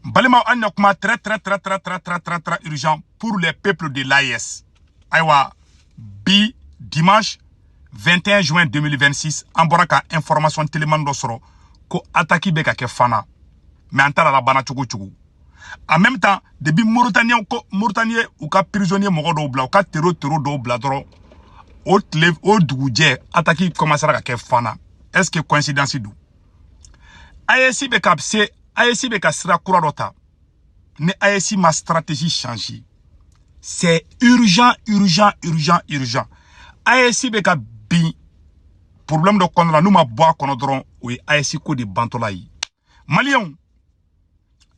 Balima Anyakuma très urgent pour les peuples de l'AES. Aïwa, dimanche 21 juin 2026, en boraka information téléman d'osoro, ko attaque beka ke fana. Mais en la bana tchougou. En même temps, depuis Mauritanie ou ka prisonnier mogo do bla, ou ka terreau do bla dro, au dougouje, attaque commencera à ke fana. Est-ce que coïncidence d'où? AES beka c'est AES beka sera kouradota. Ne AES ma stratégie changée. C'est urgent. AES beka bi problème de konra nous ma bois konodron ou AES ko de bantolaï. Malion,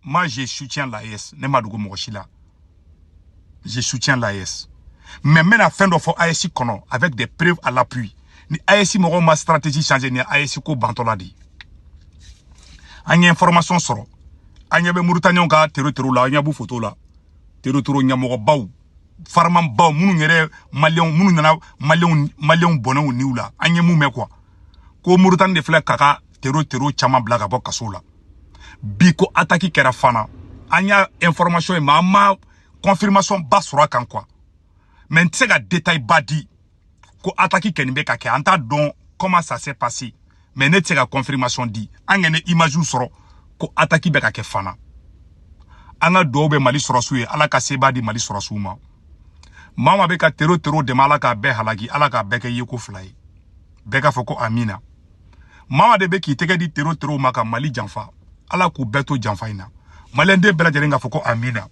moi je soutiens l'AES, ne ma dogo mochila. Je soutiens l'AES. Mais maintenant fin de fois AES kono avec des preuves à l'appui. Ni AES mo ma stratégie changée ni AES ko bantoladi. Anya information soro. Anya be Mauritanie ka terreau la anya bu photo la. Terreau nya mo baw. Farman baw munu ngere malion munu nana malion bonon ni la. Anya mu me quoi. Ko Mauritanie de flek kaka terreau chama blaga bo kasola. Biko attaque kera fana. Anya information e ma confirmation bas sura kan quoi. Mais t'sega détail badi ko attaque kenbe kake anta don comment ça s'est passé. Mais ne t'sega confirmation dit. Angene image soro ko attaque be kake fana. Anga dobe mali sorasuye ala ka seba di mali sorasuma. Mama be ka terreau de malaka be halagi ala ka beke yeko fly. Beka foko amina. Mama de be ki tege di terreau maka mali janfa. Ala ku beto janfaina. Malende bela jerenga foko amina.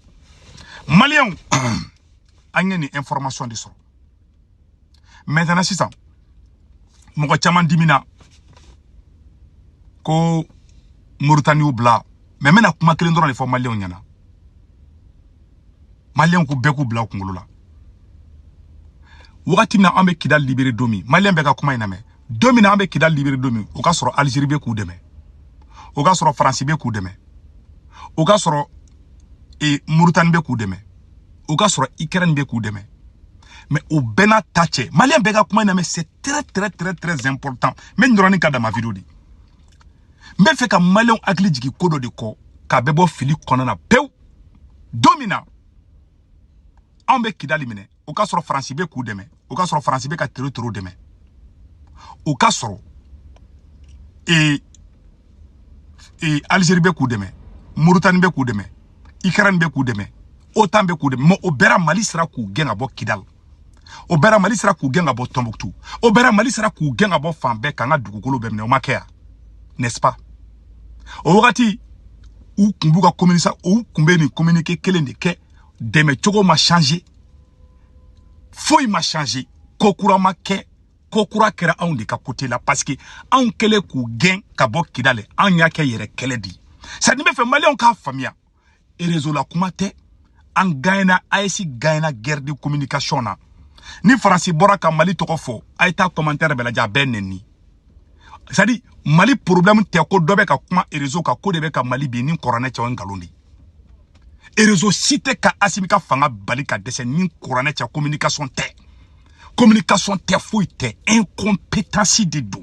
Malien anya ni information de so. Maintenant c'est ça. Moko chaman dimina ko Mauritanie ou bla. Mais maintenant kuma kelen dron fo malien nyana. Malien ku beku bla ku ngolola. Wakati na ambe kidal libéré domi. Malien beka kuma ina me. Domi na ambe kidal libéré domi. O ka soro Algérie be ku deme. O ka soro France be ku deme. O ka soro Mauritanie be ku deme. O ka soro Ukraine be ku deme. Mais au bena tache. Malien beka kuma ina me c'est très important. Men ndroni ka da ma vidéo di. Mais fait que malien akli jiki kodo de ko ka bebo fili konana pew domina ambe kidali mine o ka soro France be ku deme o ka soro France be ka terreau deme o ka soro Algérie be ku deme Mauritanie be ku deme Ukraine be ku deme OTAN be ku deme mo o bera Mali sera ku genga bo Kidal o bera Mali sera ku genga bo Tombouctou o bera Mali sera ku genga bo Fambe kanga dugukolo be mine o makea n'est-ce pas? Au wakati où kumbuka communiquer ou kumbeni communiquer kelen de ke deme chogo ma changé foi ma changé kokura ma ke kokura kera on de ka côté là parce que on kele ku gain ka bo Kidale on ya ke yere kele di ça ne me fait malien ka famia et réseau la kumate en gaina AES gaina guerre de communication na ni France boraka Mali tokofo aita commentaire bela ja benni. C'est-à-dire, Mali problème te ko dobe ka kuma réseau ka ko debe ka Mali bi ni corona cha ngalondi. Réseau cité ka asimika fanga bali ka dese ni corona cha communication te fouille te incompétence de do.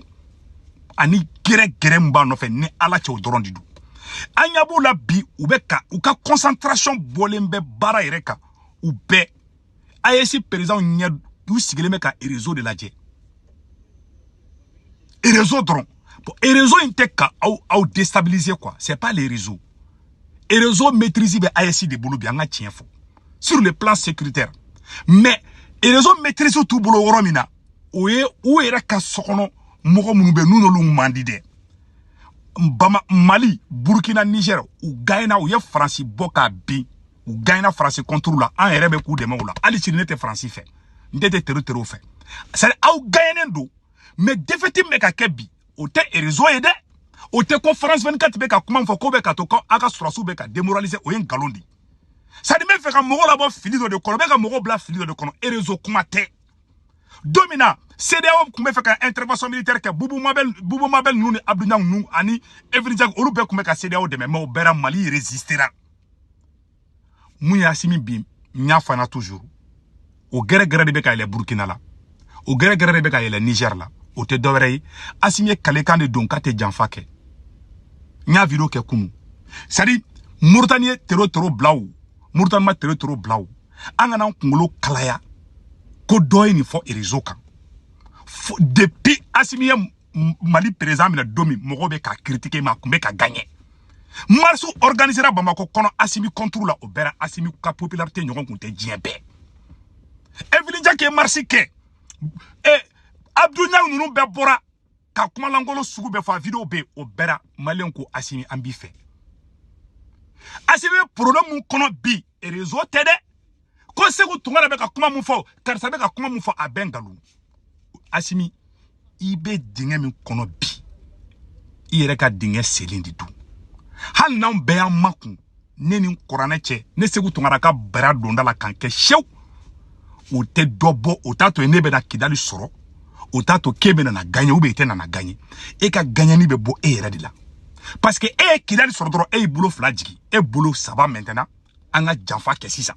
Ani gere mba no fe ni ala cha odoron di do. Anyabu la bi ubeka uka concentration bolembe bara yereka ube AES président nya du sigele ka réseau de la dje. Et réseau dron. Et réseau intègre ou déstabiliser quoi. C'est pas les réseaux. Et réseau maîtriser les AES de boulot bien tien faux. Sur le plan sécuritaire. Mais et réseau maîtriser tout boulot romina. Où est ka sokono moko munube nous no lumandide. Mali, Burkina, Niger ou Ghana ou France boka bi ou Ghana France contrôle là en rebe coup de là. Ali si n'était France fait. N'était terreau fait. C'est au Ghana do. Mais défaitif meka kebi o te réseau ede o te conférence 24 beka comment faut ko beka to ko aka surasu beka démoraliser o yen galondi ça dit me fait ka mogo la bo fili de kono beka mogo bla fili de kono et réseau kuma te domina CDAO kuma fait ka intervention militaire ke bubu mabel nous ni Abdou Niang nous ani everyjag o be kuma ka CDAO de mais o bera Mali résistera muya simi bim nya fana toujours o gere de beka ile Burkina la o gere de beka ile Niger la o te dovere asigné kalekan de donka te janfake nya vidéo ke kunu c'est-à-dire Mauritanie tero blau. Mauritanie tero blau. Angana kungolo kalaya. Ko doy ni fo réseau kan. Depuis Assimi Mali président mina domi mogo be ka critiquer ma kumbe ka gagner. Marsu organisera Bamako kono Assimi contrôle la obera Assimi ka popularité nyogon kunte djembe. Evelyn Jake marsi ke. Abdou Niang nunu be bora ka kuma langolo sugu be fa video be obera Malien ko Assimi ambife. Assimi problème kono bi réseau tede. Ko segu tungara be ka kuma mu fo karsa be ka kuma mu fo a bengalu. Assimi ibe dinge min kono bi iyere ka dinge selindi du hal na be ya makun ne ni korane che ne segu tungara ka bara donda la kanke shew o te dobo o tato ene be na kidali soro o tato kebe na gagner ou be te na gagner e ka gagner ni be bo e yere de la parce que e kidali soro dro e bulo flajigi e bulo ça va maintenant anga janfa ke sisa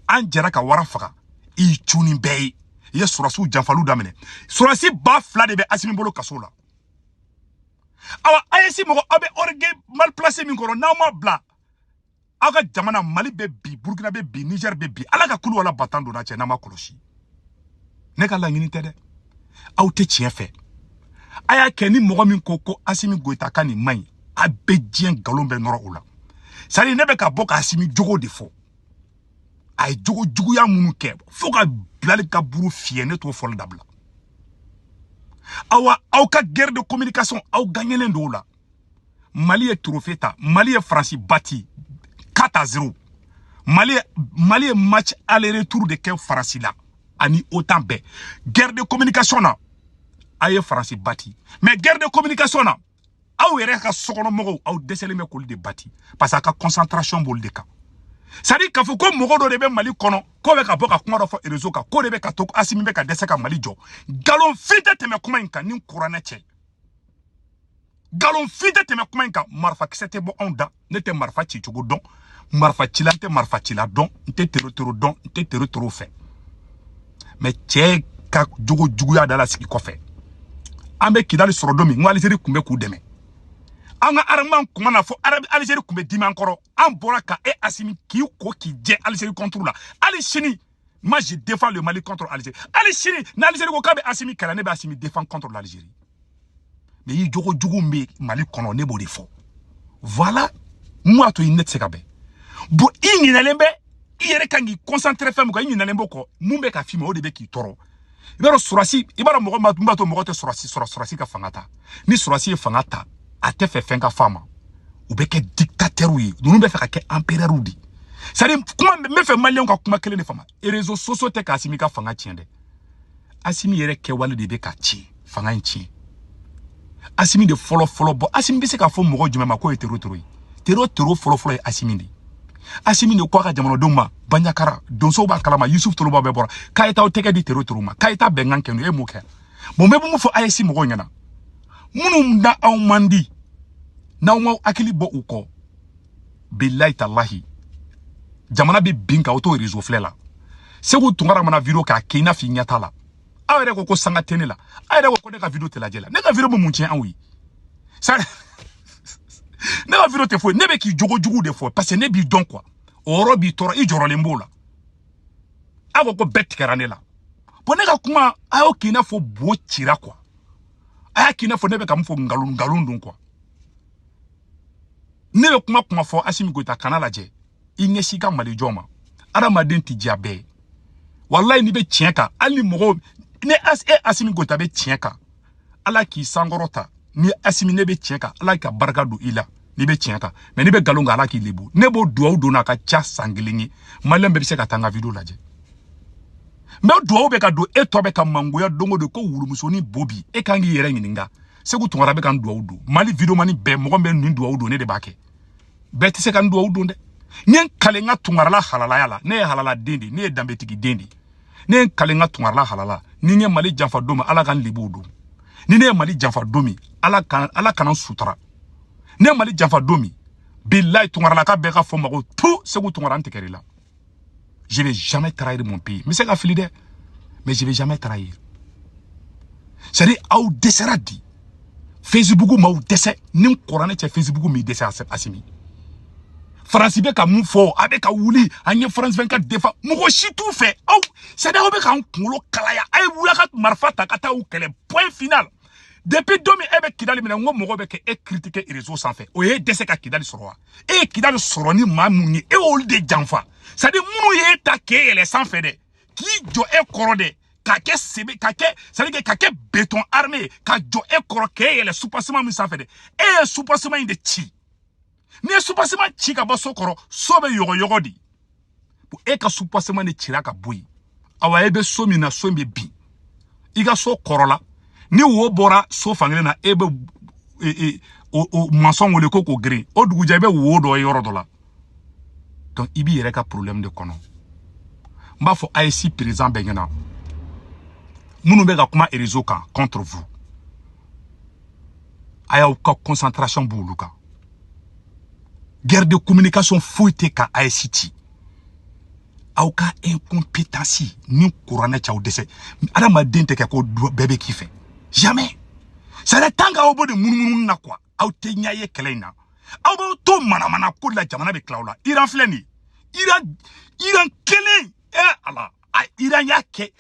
an jara ka wara faga I chuni be ye surasu janfalu damene surasi ba fla de be Assimi bolo kasola awa ayesi mogo abe orge mal placé min koro na ma bla aga jamana Mali be bi Burkina be bi Niger be bi ala ka kulu wala batando na che na ma koloshi ne ka la ngini tede aw te tien fe aya keni mogo min koko Assimi Goita kani mai abe dien galombe noro ola sali ne be ka boka Assimi jogo de fo ay jogo jugu ya munu ke fo ka blali ka buru fiene to fol dabla awa aw ka guerre de communication aw gagnelen do la Mali est trophée ta Mali est Franci bati 4-0 Mali est match aller-retour de ke Franci la ani autant be guerre de communication na aye Franci bati mais guerre de communication na aw yere ka sokono mogo aw desele me ko de bati parce que concentration bol de ka sadi ka fo ko mogo do de be Mali kono ko be ka boka kuma do fo réseau ka ko de be ka to Assimi be ka dese ka Mali jo galon fite teme kuma inka ni korana che galon fite teme kuma inka marfa kisete bo onda nete marfa chi chugo don marfa chilante marfa chila don nte tero don nte tero fe mais che ka jugo ya dala siki ko fe ambe kidali soro domi ngwali seri kumbe ku deme anga arman kuma na fo arabi Algérie kumbe dimi encore en bora ka e Assimi ki ko ki je Algérie contre la Algérie moi je défends le Mali contre l'Algérie Algérie na Algérie ko kabe Assimi kala ne be Assimi défend contre l'Algérie mais yi jogo jugu me Mali kono ne bo defo voilà moi to inet se kabe bo ingi na lembe iyere kangi concentrer femme ko ingi na lembe ko mumbe ka fimo o de be ki toro ibaro surasi ibaro mogo mbato mogo te surasi ka fangata ni surasi e fangata a te fait fenka fama ou be ke dictateur wi nous be fait ke empereur udi ça dit comment me fait malien ka kuma kele ne fama et réseaux sociaux te ka Assimi ka fanga tiende Assimi yere ke wale de be ka ti fanga nti Assimi de follow bo Assimi be se ka fo mogo juma ma ko e tero follow e Assimi ndi Assimi ne kwa ka jamano doma banyakara donso ba kalama Yusuf Toloba be bora ka eta o teke di tero ma ka eta bengan kenu e moke bon me bu mu fo ayesi mogo nyana munum da aw mandi na mo akili bo uko billahi tallahi jamana bi binka auto réseau flela segu tungara mana video ka kina fi nyata la awere ko sanga tene la awere ko de ka video te la jela ne ka video mo muntien anwi ça ne ka video te fo ne be ki jogo jugu de fo parce que ne bi don quoi oro bi toro i joro lembo la ago ko bet karane la bo ne ka kuma ayo kina fo bo tira quoi aya kina fo ne be kam fo ngalundun quoi ne be kuma fo Assimi Goita kanala je inyesi ka Mali joma aramaden ti diabe wallahi ni be tienka ali mogo ne Assimi Goita be tienka ala ki sangorota ni Assimi ne be tienka ala ka barka do ila ni be tienka mais ni be galonga ala ki lebu ne bo duwa do na ka cha sangilingi Mali be se ka tanga video laje mais duwa be ka do e to be ka mangoya dongo de ko wulu musoni bobi e kangi yere ngininga segu tungara be kan duwa do Mali video mani be mogo be ndu duwa do ne de bake be ti se kan duwa do nde nyen kalenga tungarala halala yala ne halala dendi ne dambetigi dendi ne kalenga tungarala halala ni nye Mali janfa domi ala kan libu do ni ne Mali janfa domi ala kan sutra ne Mali janfa domi billahi tungarala ka be ka fo mago tout segu tungara antekerila je vais jamais trahir mon pays mais c'est ka filide mais je vais jamais trahir c'est au deseradi Facebook ma ou dese nin korane che Facebook mi dese Assimi France be ka mun fo abe ka wuli anye France 24 defa mugo shi tout fait oh c'est da obe ka kulo kalaya ay wula ka marfata kata ou kele point final depuis 2000 ebe kidali mina ngo mugo be ke e critiquer réseau sans fait oye dese ka kidali soro e kidali soro ni mamunyi e ol de janfa ça dit munu ye ta ke ele sans fait de qui jo e korode kake sebe kake ça dit que kake béton armé ka jo e koro ke ele soupassement mi sans fait de e soupassement de chi ni soupassement chi ka bo sokoro sobe yogo di pour e ka soupassement de chira ka boyi awa ebe so mi na so mbe bi iga so korola ni wo bora so fangele na ebe o maçon wole ko green o dugu jabe wo do yoro dola donc ibi yere ka problème de kono mba fo AIC président bengena munu be ga kuma réseau kan contre vous aya ka concentration buluka guerre de communication fouité ka AIC au ka incompétence ni courant cha odese adama dente ke ko bébé qui fait jamais ça le tanga obo de mununu na quoi au te nyaye kelena au to mana ko la jamana be klaula iran fleni iran kele ala iran yake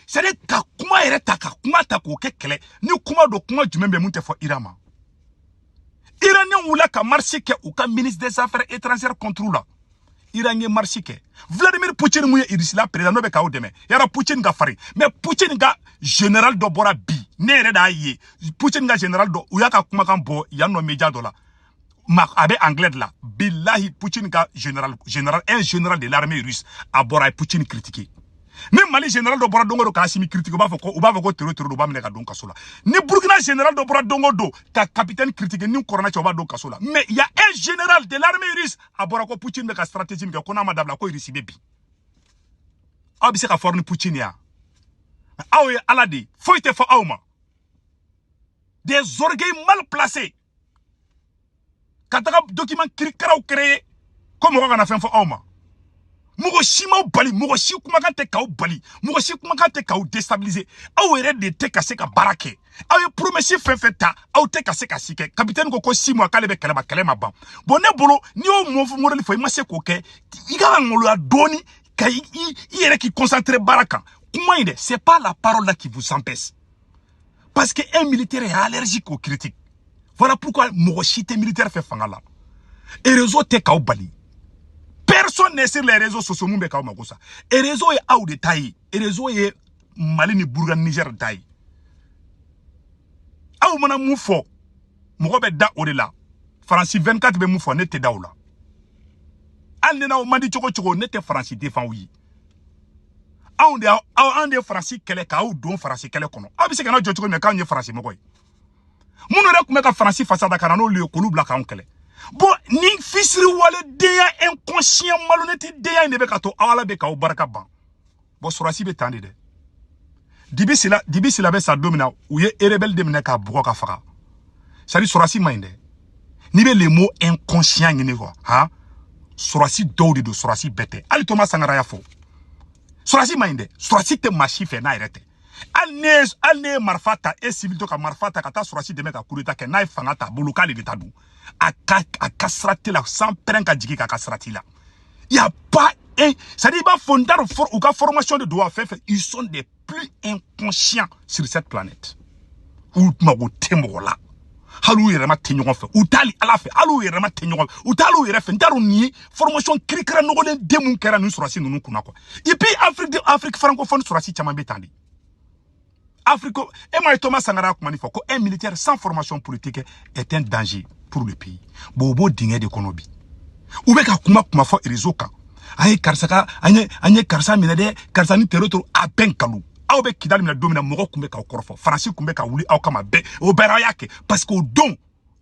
c'est le ka kuma ere ta ka kuma ta ko ke kele ni kuma do kuma jumembe munte fo irama iran ne wula ka marché ke ou ka ministre des affaires étrangères contrôle Iranien marchike Vladimir Poutine mouye irisila président be ka odeme yara Poutine ga fari mais Poutine ga général do bora bi nere da ye Poutine ga général do uyaka kuma kan bo yanno media do la ma abe anglais la billahi Poutine ga un général de l'armée russe a bora Poutine critiqué ni Mali général do bora dongo do ka asimi critique ba fako terror do ba mene ka don kasola ni Burkina général do bora dongo do ka capitaine critique ni corona choba don kasola mais il y a un général de l'armée russe a bora ko Poutine be ka stratégie ko kona madabla ko irisi bebi abi se ka forni Poutine ya awe alade foite fo awma des orgueils mal placés kataka document krikara ou créé comme on a fait fo awma mugo shima bali mugo shi kuma kan te ka bali mugo shi kuma kan te ka déstabiliser aw ere de te ka se ka barake aw promesse fefeta aw te ka se ka sike capitaine ko 6 mois kale be kele ma ban bon ne bolo ni o mo fu morali fo ma se ko ke igala ngolo ya doni ka ere qui concentre baraka kuma inde c'est pas la parole là qui vous empêche parce que un militaire est allergique aux critiques voilà pourquoi mugo shi te militaire fait fangala et réseau te ka bali. Personne n'est sur les réseaux sociaux mumbe ka makosa. Et réseau est out de taille. Et réseau est Mali ni Bourgan Niger taille. Aou mana moufo. Mourobe da odela. France 24 be moufo nete daoula. Al nena ou mandi choko nete France défend oui. Aou de France kele ka ou don France kele kono. Abi se kana jotiko me ka nye France mokoy. Mounou rek meka France fasada kana no le kolu bla ka onkele. Bon, ni fisri wale deya inconscient malhonnête deya ne be kato awala be ka o baraka ban. Bon surasi be tande de. Dibi sila be sa domina ou ye rebelle de mena ka buko ka faka. Sali surasi minde. Ni be les mots inconscient ni quoi, ha? Surasi dodi do surasi bete. Ali Thomas Sankara ya fo. Surasi minde, surasi te machife na irete. Al ne marfata e civil to ka marfata kata surasi de meka kurita ke na fangata bulukali de tadu. A kasrati la sans pren ka jigi ka kasrati la. Il y a pas un ça dit ba fondar ou ka formation de droit fait ils sont des plus inconscients sur cette planète. Ou ma go temo la. Halu yere ma tenyon fait ou tali ala fait halu yere ma tenyon ou talu yere fait ndaru ni formation krikra no golen demun kera nu surasi nunu kuna ko. Et puis Afrique francophone surasi chama betandi. Afrique et Thomas Sankara ko un militaire sans formation politique est un danger pour le pays. Bobo dingé de konobi. Ou be ka kuma fo réseau kan. Ay karsaka anye karsa minade karsa ni teroto a ben kalu. Aw be kidali mina domina mogo kumbe ka korfo. France kumbe ka wuli aw kama be o bera yake parce que au don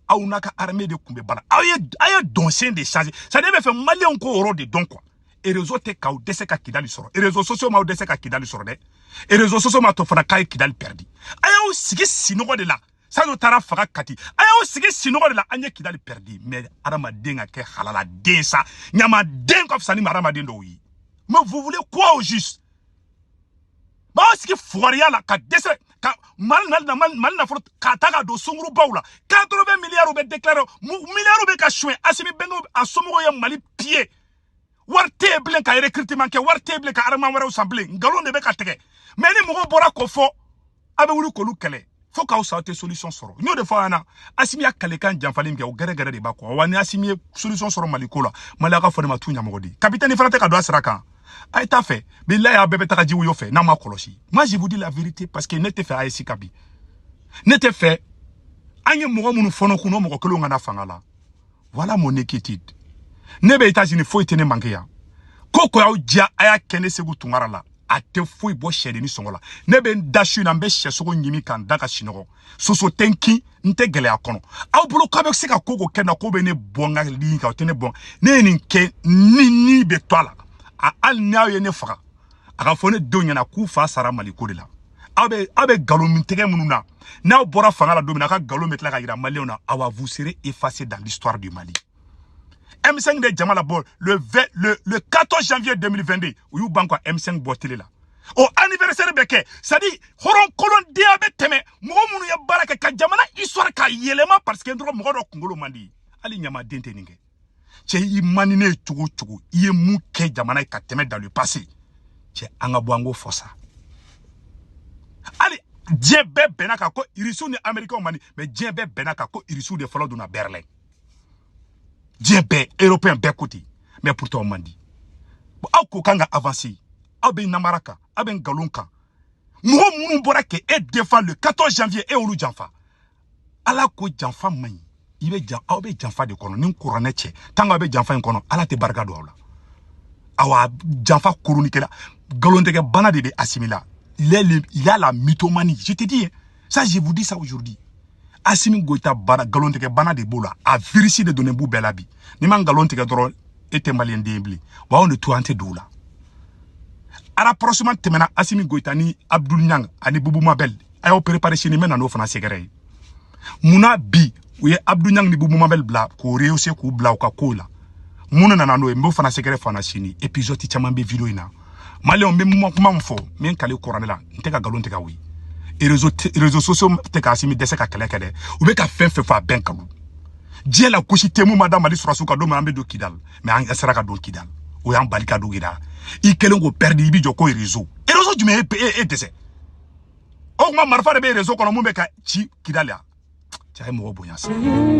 aw naka armée de kumbe bala. Aye don sen de changer. Ça debe fait malien ko oro de don quoi. Et réseau te ka dese ka kidali soro. Et réseaux sociaux ma dese ka kidali soro de. Et réseaux sociaux ma to fana kay kidali perdi. Ayo sigi sinogo de la. Ça nous tara faga kati. Ayo sigi sinogo de la anye kidali perdi. Mais arama denga ke halala den ça. Nyama den ko fsani arama den do wi. Mais vous voulez quoi au juste? Bah sigi foria la ka dese mal na fort kataga do sunguru bawla 80 milliards be déclaré milliards be ka chouin Assimi Bengo a somogo ya Mali pied warte blen ka recrutement ke warte blen ka arma wara assemblée ngalon de be ka tege mais ni mogo bora ko fo abe wulu ko lu kele faut ka usate solution soro nyo de fa na Assimi ya kale kan janfali mke o gere gere de ba ko wani Assimi solution soro Mali ko la Mali ka fo ma tunya mogodi capitaine frate ka do asraka a été fait mais là ya bébé taka jiwu yo fait na ma kolosi moi je vous dis la vérité parce que n'était fait ASC Kabi n'était fait anye mogo munu fono kuno mogo kelo ngana fangala voilà mon inquiétude nebe États-Unis faut itene mangia koko ya uja aya kene segu tungara la ate foi bo shede ni songola nebe ndashu na mbe shesogo nyimi kan daga shinogo soso tenki nte gele akono aw bulu kabe sika koko kena ko be ne bonga li ka tene bon ne ni ke ni be toala a al nyaw ye ne faka aka fone donya na ku fa sara Mali ko de la abe galo min tege mununa na bora fanga la domina ka galo metla ka ira Maliona awa vous serez effacé dans l'histoire du Mali. M5 de Jamala Bol le 14 janvier 2022 ou banko M5 botele la au anniversaire beke ça dit horon kolon diabe teme mo munu ya baraka ka jamana histoire ka yelema parce que ndro mo do kongolo mandi ali nyama dente ninge che imanine chugu iye mu ke jamana ka teme dans le passé che anga boango fossa ali djebe benaka ko irisu ni américain mani mais djebe benaka ko irisu de folo duna Berlin djebe européen be côté mais pourtant mandi aw ko kanga avancer abe namaraka abe galonka mo munu bora ke et défend le 14 janvier et olu janfa ala ko janfa man ibe jan aw be janfa de kono nin couronne che tanga be janfa en kono ala te barka do awla awa janfa chronique la galonte bana de assimila il a la mythomanie je te dis ça je vous dis ça aujourd'hui Assimi Goïta bana galonte bana de bola a virisi de donner bou belabi ni man galonte dro était malien debli wa on de tout ante doula ara prochainement temena Assimi Goïta ni Abdoul Niang ani Boubou Mabel ayo préparer chez ni mena no fana segere muna bi ou Abdoul Niang ni Boubou Mabel bla ko réussir ko bla ka kola muna na no mbo fana segere fana chini épisode ti chamambe vidéo ina Malion même moi fo men kale corane la nteka galon teka wi et réseaux sociaux teka Assimi dese ka kele kede ou be ka fe fa ben kalu die la kushi temu madame ali surasu ka do mambe do kidal mais an esra ka do kidal o yan balika do gida I kelen go perdi ibi joko réseau du me e dese o ma marfa de be réseau kono mu be ka chi kidal ya cha mo bo yansa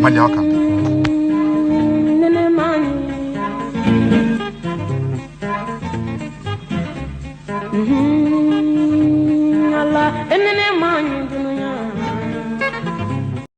malia kambe Mm-hmm.